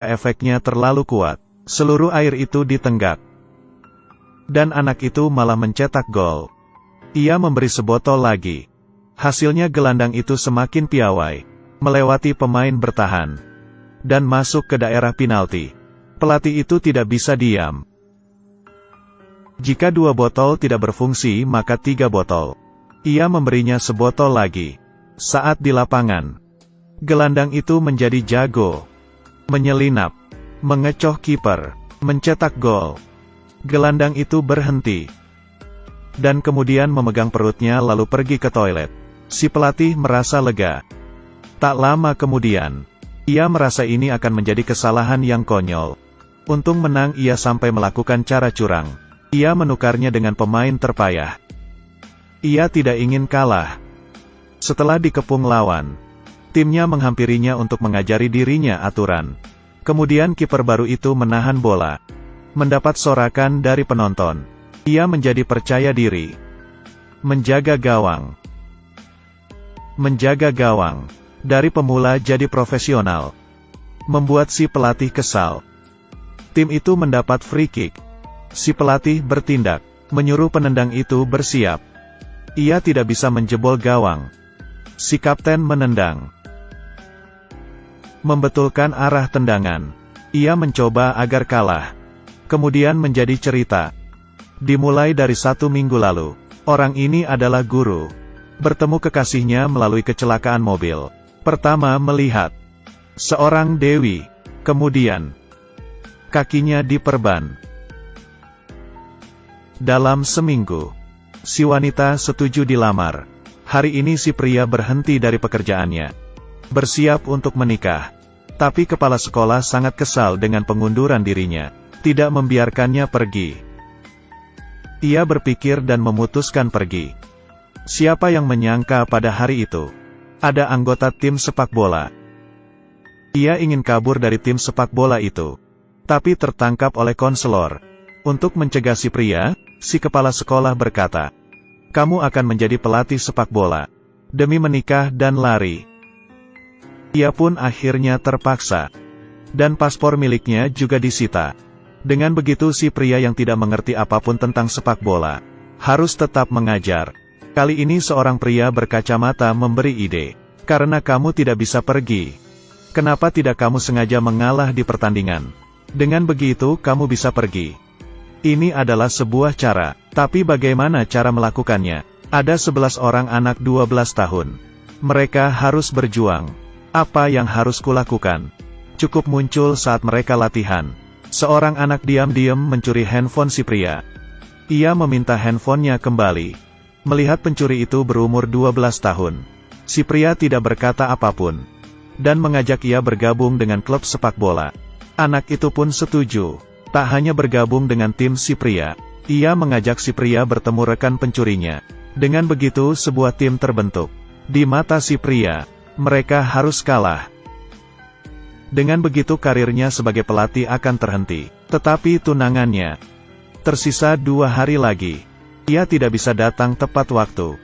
efeknya terlalu kuat. Seluruh air itu ditenggak. Dan anak itu malah mencetak gol. Ia memberi sebotol lagi. Hasilnya gelandang itu semakin piawai, melewati pemain bertahan, dan masuk ke daerah penalti. Pelatih itu tidak bisa diam. Jika 2 botol tidak berfungsi maka 3 botol. Ia memberinya sebotol lagi. Saat di lapangan, gelandang itu menjadi jago. Menyelinap, mengecoh kiper, mencetak gol. Gelandang itu berhenti. Dan kemudian memegang perutnya lalu pergi ke toilet. Si pelatih merasa lega. Tak lama kemudian, ia merasa ini akan menjadi kesalahan yang konyol. Untung menang ia sampai melakukan cara curang. Ia menukarnya dengan pemain terpayah. Ia tidak ingin kalah. Setelah dikepung lawan, timnya menghampirinya untuk mengajari dirinya aturan. Kemudian kiper baru itu menahan bola. Mendapat sorakan dari penonton. Ia menjadi percaya diri. Menjaga gawang. Menjaga gawang. Dari pemula jadi profesional. Membuat si pelatih kesal. Tim itu mendapat free kick. Si pelatih bertindak, menyuruh penendang itu bersiap. Ia tidak bisa menjebol gawang. Si kapten menendang. Membetulkan arah tendangan. Ia mencoba agar kalah. Kemudian menjadi cerita. Dimulai dari 1 minggu lalu. Orang ini adalah guru. Bertemu kekasihnya melalui kecelakaan mobil. Pertama melihat seorang dewi. Kemudian kakinya diperban. Dalam seminggu, si wanita setuju dilamar. Hari ini si pria berhenti dari pekerjaannya. Bersiap untuk menikah. Tapi kepala sekolah sangat kesal dengan pengunduran dirinya. Tidak membiarkannya pergi. Ia berpikir dan memutuskan pergi. Siapa yang menyangka pada hari itu, ada anggota tim sepak bola. Ia ingin kabur dari tim sepak bola itu. Tapi tertangkap oleh konselor. Untuk mencegah si pria, si kepala sekolah berkata, "Kamu akan menjadi pelatih sepak bola. Demi menikah dan lari." Ia pun akhirnya terpaksa. Dan paspor miliknya juga disita. Dengan begitu si pria yang tidak mengerti apapun tentang sepak bola, harus tetap mengajar. Kali ini seorang pria berkacamata memberi ide. "Karena kamu tidak bisa pergi, kenapa tidak kamu sengaja mengalah di pertandingan? Dengan begitu kamu bisa pergi." Ini adalah sebuah cara, tapi bagaimana cara melakukannya? Ada 11 orang anak 12 tahun. Mereka harus berjuang. Apa yang harus kulakukan? Cukup muncul saat mereka latihan. Seorang anak diam-diam mencuri handphone si pria. Ia meminta handphonenya kembali. Melihat pencuri itu berumur 12 tahun. Si pria tidak berkata apapun. Dan mengajak ia bergabung dengan klub sepak bola. Anak itu pun setuju. Tak hanya bergabung dengan tim si pria, ia mengajak si pria bertemu rekan pencurinya. Dengan begitu sebuah tim terbentuk. Di mata si pria, mereka harus kalah. Dengan begitu karirnya sebagai pelatih akan terhenti. Tetapi tunangannya, tersisa 2 hari lagi. Ia tidak bisa datang tepat waktu.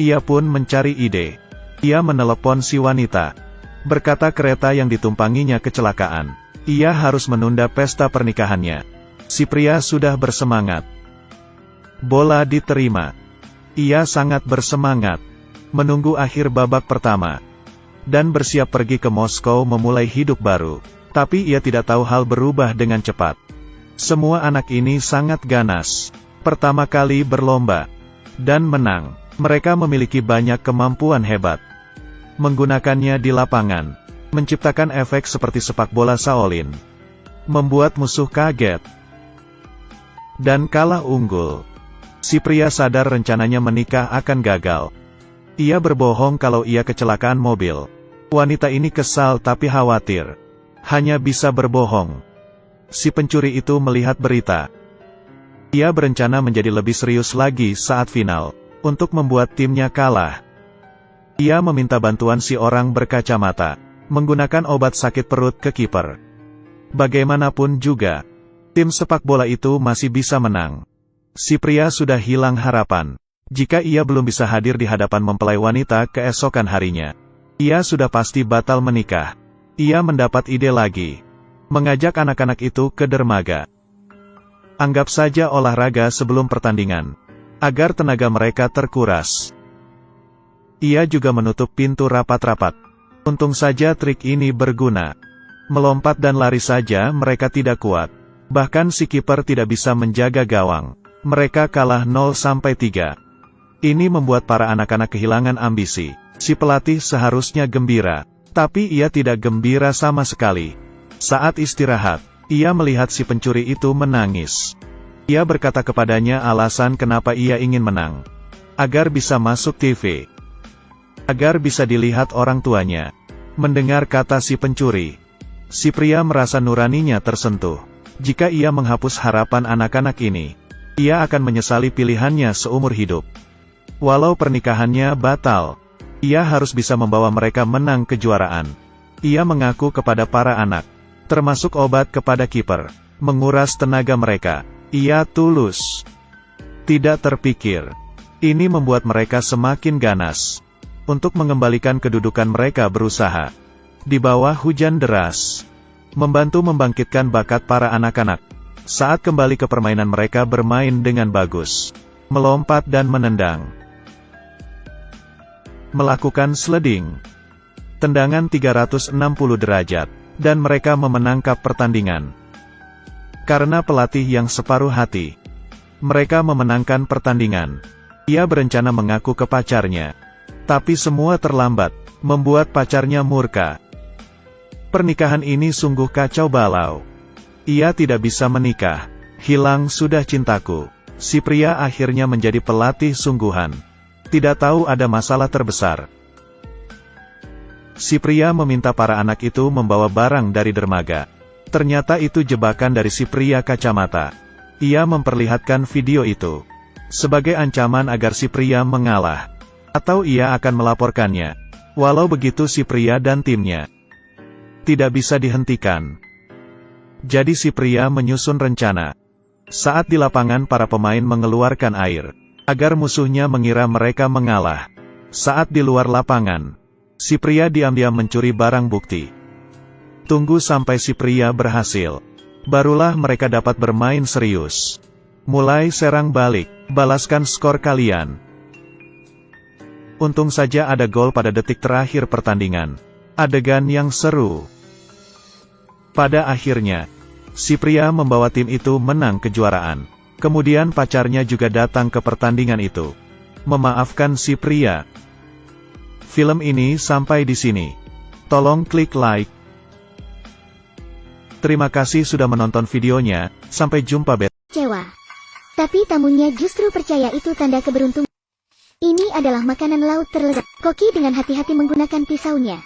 Ia pun mencari ide. Ia menelepon si wanita. Berkata kereta yang ditumpanginya kecelakaan. Ia harus menunda pesta pernikahannya. Si pria sudah bersemangat. Bola diterima. Ia sangat bersemangat. Menunggu akhir babak pertama. Dan bersiap pergi ke Moskow memulai hidup baru. Tapi ia tidak tahu hal berubah dengan cepat. Semua anak ini sangat ganas. Pertama kali berlomba. Dan menang. Mereka memiliki banyak kemampuan hebat. Menggunakannya di lapangan. Menciptakan efek seperti sepak bola Shaolin. Membuat musuh kaget. Dan kalah unggul. Si pria sadar rencananya menikah akan gagal. Ia berbohong kalau ia kecelakaan mobil. Wanita ini kesal tapi khawatir. Hanya bisa berbohong. Si pencuri itu melihat berita. Ia berencana menjadi lebih serius lagi saat final. Untuk membuat timnya kalah. Ia meminta bantuan si orang berkacamata. Menggunakan obat sakit perut ke kiper. Bagaimanapun juga, tim sepak bola itu masih bisa menang. Si pria sudah hilang harapan. Jika ia belum bisa hadir di hadapan mempelai wanita keesokan harinya, ia sudah pasti batal menikah. Ia mendapat ide lagi. mengajak anak-anak itu ke dermaga. Anggap saja olahraga sebelum pertandingan, agar tenaga mereka terkuras. Ia juga menutup pintu rapat-rapat. Untung saja trik ini berguna. Melompat dan lari saja mereka tidak kuat. Bahkan si kiper tidak bisa menjaga gawang. Mereka kalah 0-3. Ini membuat para anak-anak kehilangan ambisi. Si pelatih seharusnya gembira, tapi ia tidak gembira sama sekali. Saat istirahat, ia melihat si pencuri itu menangis. Ia berkata kepadanya alasan kenapa ia ingin menang. Agar bisa masuk TV. Agar bisa dilihat orang tuanya. Mendengar kata si pencuri, si pria merasa nuraninya tersentuh. Jika ia menghapus harapan anak-anak ini, ia akan menyesali pilihannya seumur hidup. Walau pernikahannya batal, ia harus bisa membawa mereka menang kejuaraan. Ia mengaku kepada para anak, termasuk obat kepada kiper, menguras tenaga mereka. Ia tulus. Tidak terpikir. Ini membuat mereka semakin ganas. Untuk mengembalikan kedudukan mereka berusaha. Di bawah hujan deras. Membantu membangkitkan bakat para anak-anak. Saat kembali ke permainan mereka bermain dengan bagus. Melompat dan menendang. Melakukan sliding. Tendangan 360 derajat. Dan mereka memenangkan pertandingan. Karena pelatih yang separuh hati, mereka memenangkan pertandingan. Ia berencana mengaku ke pacarnya. Tapi semua terlambat, membuat pacarnya murka. Pernikahan ini sungguh kacau balau. Ia tidak bisa menikah. Hilang sudah cintaku. Si pria akhirnya menjadi pelatih sungguhan. Tidak tahu ada masalah terbesar. Si pria meminta para anak itu membawa barang dari dermaga. Ternyata itu jebakan dari si pria kacamata. Ia memperlihatkan video itu sebagai ancaman agar si pria mengalah, atau ia akan melaporkannya. Walau begitu si pria dan timnya tidak bisa dihentikan. Jadi si pria menyusun rencana. Saat di lapangan para pemain mengeluarkan air, agar musuhnya mengira mereka mengalah. Saat di luar lapangan, si pria diam-diam mencuri barang bukti. Tunggu sampai si pria berhasil. Barulah mereka dapat bermain serius. Mulai serang balik, balaskan skor kalian. Untung saja ada gol pada detik terakhir pertandingan. Adegan yang seru. Pada akhirnya, si pria membawa tim itu menang kejuaraan. Kemudian pacarnya juga datang ke pertandingan itu. Memaafkan si pria. Film ini sampai di sini. Tolong klik like. Terima kasih sudah menonton videonya, sampai jumpa Kecewa. Tapi tamunya justru percaya itu tanda keberuntungan. Ini adalah makanan laut terlezat. Koki dengan hati-hati menggunakan pisaunya.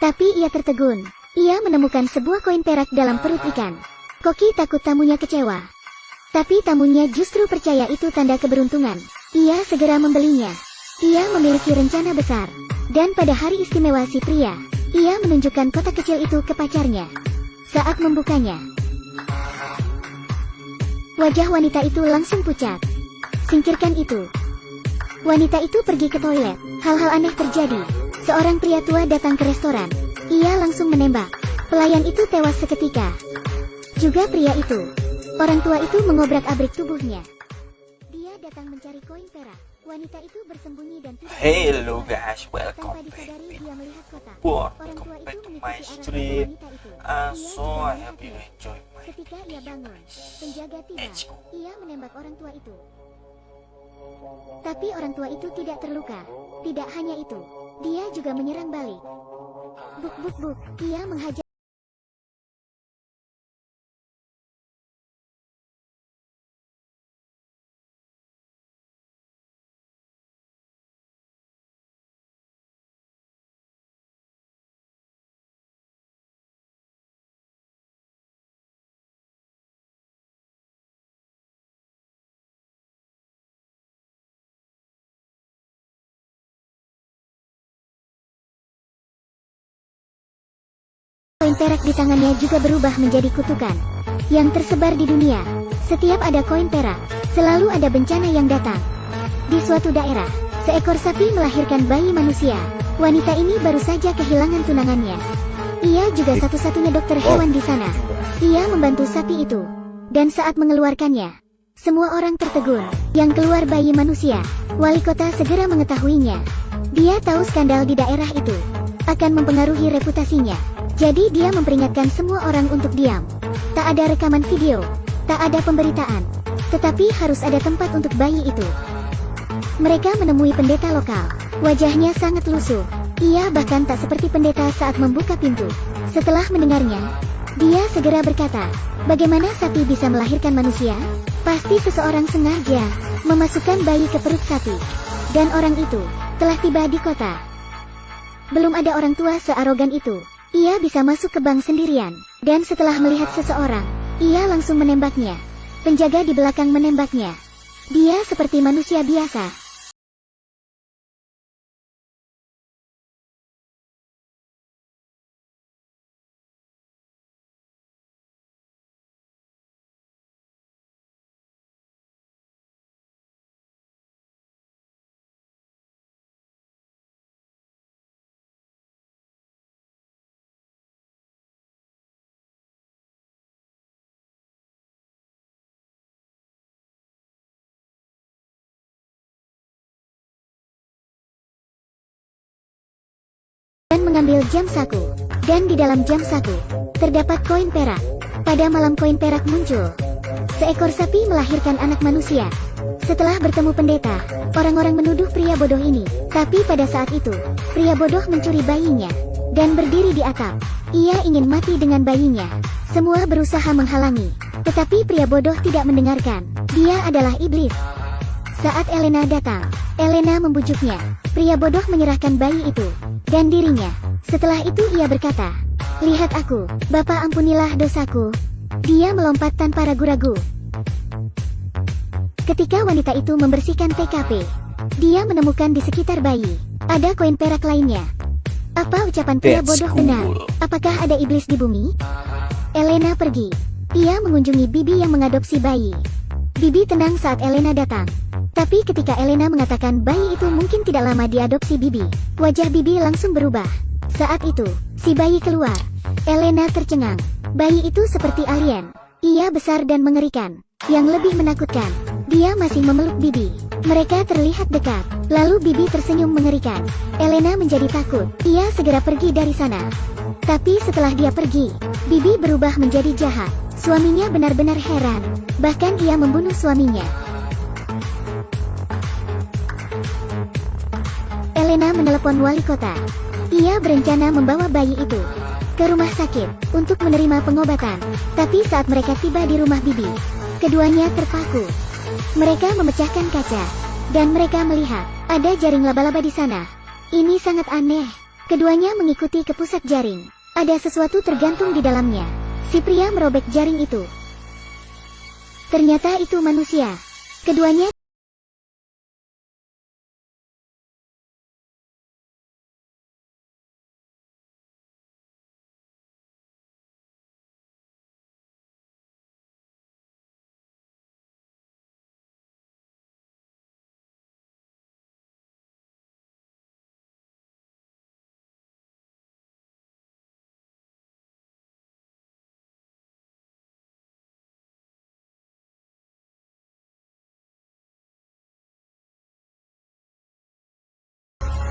Tapi ia tertegun. Ia menemukan sebuah koin perak dalam perut ikan. Koki takut tamunya kecewa. Tapi tamunya justru percaya itu tanda keberuntungan. Ia segera membelinya. Ia memiliki rencana besar. Dan pada hari istimewa si pria, ia menunjukkan kotak kecil itu ke pacarnya. Saat membukanya, wajah wanita itu langsung pucat. Singkirkan itu. Wanita itu pergi ke toilet. Hal-hal aneh terjadi. Seorang pria tua datang ke restoran. Ia langsung menembak. Pelayan itu tewas seketika. Juga pria itu. Orang tua itu mengobrak-abrik tubuhnya. Dia datang mencari koin perak. Wanita itu bersembunyi dan tidak. Hello guys, welcome Tanpa back disadari dia melihat kotak. Welcome Orang tua back itu to my mengikuti arahan stream. wanita itu. So I hope you enjoy my Ketika ia bangun, penjaga tiba. Let's go. Ia menembak orang tua itu. Tapi orang tua itu tidak terluka. Tidak hanya itu, dia juga menyerang balik. Buk buk buk, ia menghajar. Koin perak di tangannya juga berubah menjadi kutukan yang tersebar di dunia. Setiap ada koin perak, selalu ada bencana yang datang. Di suatu daerah, seekor sapi melahirkan bayi manusia. Wanita ini baru saja kehilangan tunangannya. Ia juga satu-satunya dokter hewan di sana. Ia membantu sapi itu. Dan saat mengeluarkannya, semua orang tertegun. Yang keluar bayi manusia. Wali kota segera mengetahuinya. Dia tahu skandal di daerah itu akan mempengaruhi reputasinya. Jadi dia memperingatkan semua orang untuk diam. Tak ada rekaman video, tak ada pemberitaan. Tetapi harus ada tempat untuk bayi itu. Mereka menemui pendeta lokal. Wajahnya sangat lusuh. Ia bahkan tak seperti pendeta saat membuka pintu. Setelah mendengarnya, dia segera berkata, "Bagaimana sapi bisa melahirkan manusia? Pasti seseorang sengaja memasukkan bayi ke perut sapi. Dan orang itu telah tiba di kota." Belum ada orang tua searogan itu. Ia bisa masuk ke bank sendirian. Dan setelah melihat seseorang, ia langsung menembaknya. Penjaga di belakang menembaknya. Dia seperti manusia biasa. Dan mengambil jam saku. Dan di dalam jam saku terdapat koin perak. Pada malam koin perak muncul. Seekor sapi melahirkan anak manusia. Setelah bertemu pendeta, orang-orang menuduh pria bodoh ini. Tapi pada saat itu, pria bodoh mencuri bayinya dan berdiri di atap. Ia ingin mati dengan bayinya. Semua berusaha menghalangi, tetapi pria bodoh tidak mendengarkan. Dia adalah iblis. Saat Elena datang, Elena membujuknya. Pria bodoh menyerahkan bayi itu dan dirinya. Setelah itu ia berkata, "Lihat aku, Bapak, ampunilah dosaku." Dia melompat tanpa ragu-ragu. Ketika wanita itu membersihkan TKP, dia menemukan di sekitar bayi ada koin perak lainnya. Apa ucapan pria That's bodoh cool. benar? Apakah ada iblis di bumi? Elena pergi. Ia mengunjungi Bibi yang mengadopsi bayi. Bibi tenang saat Elena datang. Tapi ketika Elena mengatakan bayi itu mungkin tidak lama diadopsi Bibi, wajah Bibi langsung berubah. Saat itu, si bayi keluar. Elena tercengang. Bayi itu seperti alien. Ia besar dan mengerikan. Yang lebih menakutkan, dia masih memeluk Bibi. Mereka terlihat dekat. Lalu Bibi tersenyum mengerikan. Elena menjadi takut. Ia segera pergi dari sana. Tapi setelah dia pergi, Bibi berubah menjadi jahat. Suaminya benar-benar heran. Bahkan ia membunuh suaminya. Elena menelepon wali kota. Ia berencana membawa bayi itu ke rumah sakit untuk menerima pengobatan. Tapi saat mereka tiba di rumah Bibi, keduanya terpaku. Mereka memecahkan kaca dan mereka melihat ada jaring laba-laba di sana. Ini sangat aneh. Keduanya mengikuti ke pusat jaring. Ada sesuatu tergantung di dalamnya. Si pria merobek jaring itu. Ternyata itu manusia. Keduanya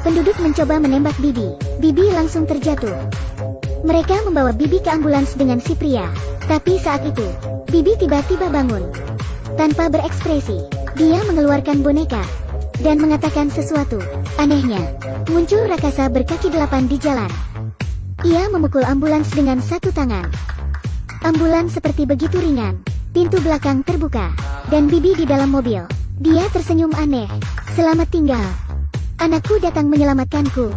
penduduk mencoba menembak Bibi. Bibi langsung terjatuh. Mereka membawa Bibi ke ambulans dengan si pria. Tapi saat itu, Bibi tiba-tiba bangun. Tanpa berekspresi, dia mengeluarkan boneka dan mengatakan sesuatu. Anehnya, muncul raksasa berkaki 8 di jalan. Ia memukul ambulans dengan satu tangan. Ambulans seperti begitu ringan. Pintu belakang terbuka dan Bibi di dalam mobil. Dia tersenyum aneh. "Selamat tinggal. Anakku datang menyelamatkanku."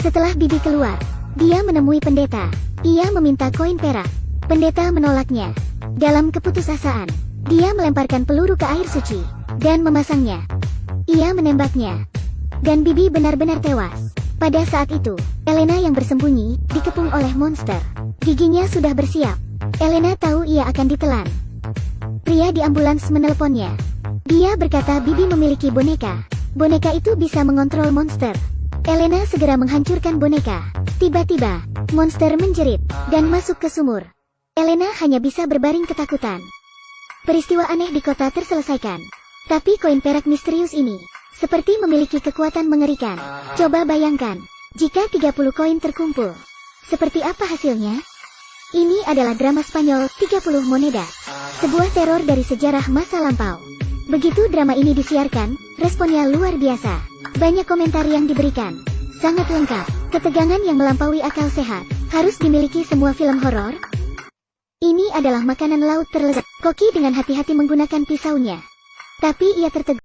Setelah Bibi keluar, dia menemui pendeta. Ia meminta koin perak. Pendeta menolaknya. Dalam keputusasaan, dia melemparkan peluru ke air suci dan memasangnya. Ia menembaknya. Dan Bibi benar-benar tewas. Pada saat itu, Elena yang bersembunyi dikepung oleh monster. Giginya sudah bersiap. Elena tahu ia akan ditelan. Pria di ambulans menelponnya. Dia berkata Bibi memiliki boneka. Boneka itu bisa mengontrol monster. Elena segera menghancurkan boneka. Tiba-tiba, Monster menjerit dan masuk ke sumur. Elena hanya bisa berbaring ketakutan. Peristiwa aneh di kota terselesaikan. Tapi koin perak misterius ini seperti memiliki kekuatan mengerikan. Coba bayangkan, jika 30 koin terkumpul, seperti apa hasilnya? Ini adalah drama Spanyol 30 Monedas, sebuah teror dari sejarah masa lampau. Begitu drama ini disiarkan, responnya luar biasa. Banyak komentar yang diberikan. Sangat lengkap, ketegangan yang melampaui akal sehat. Harus dimiliki semua film horor? Ini adalah makanan laut terlezat. Koki dengan hati-hati menggunakan pisaunya. Tapi ia tertegun.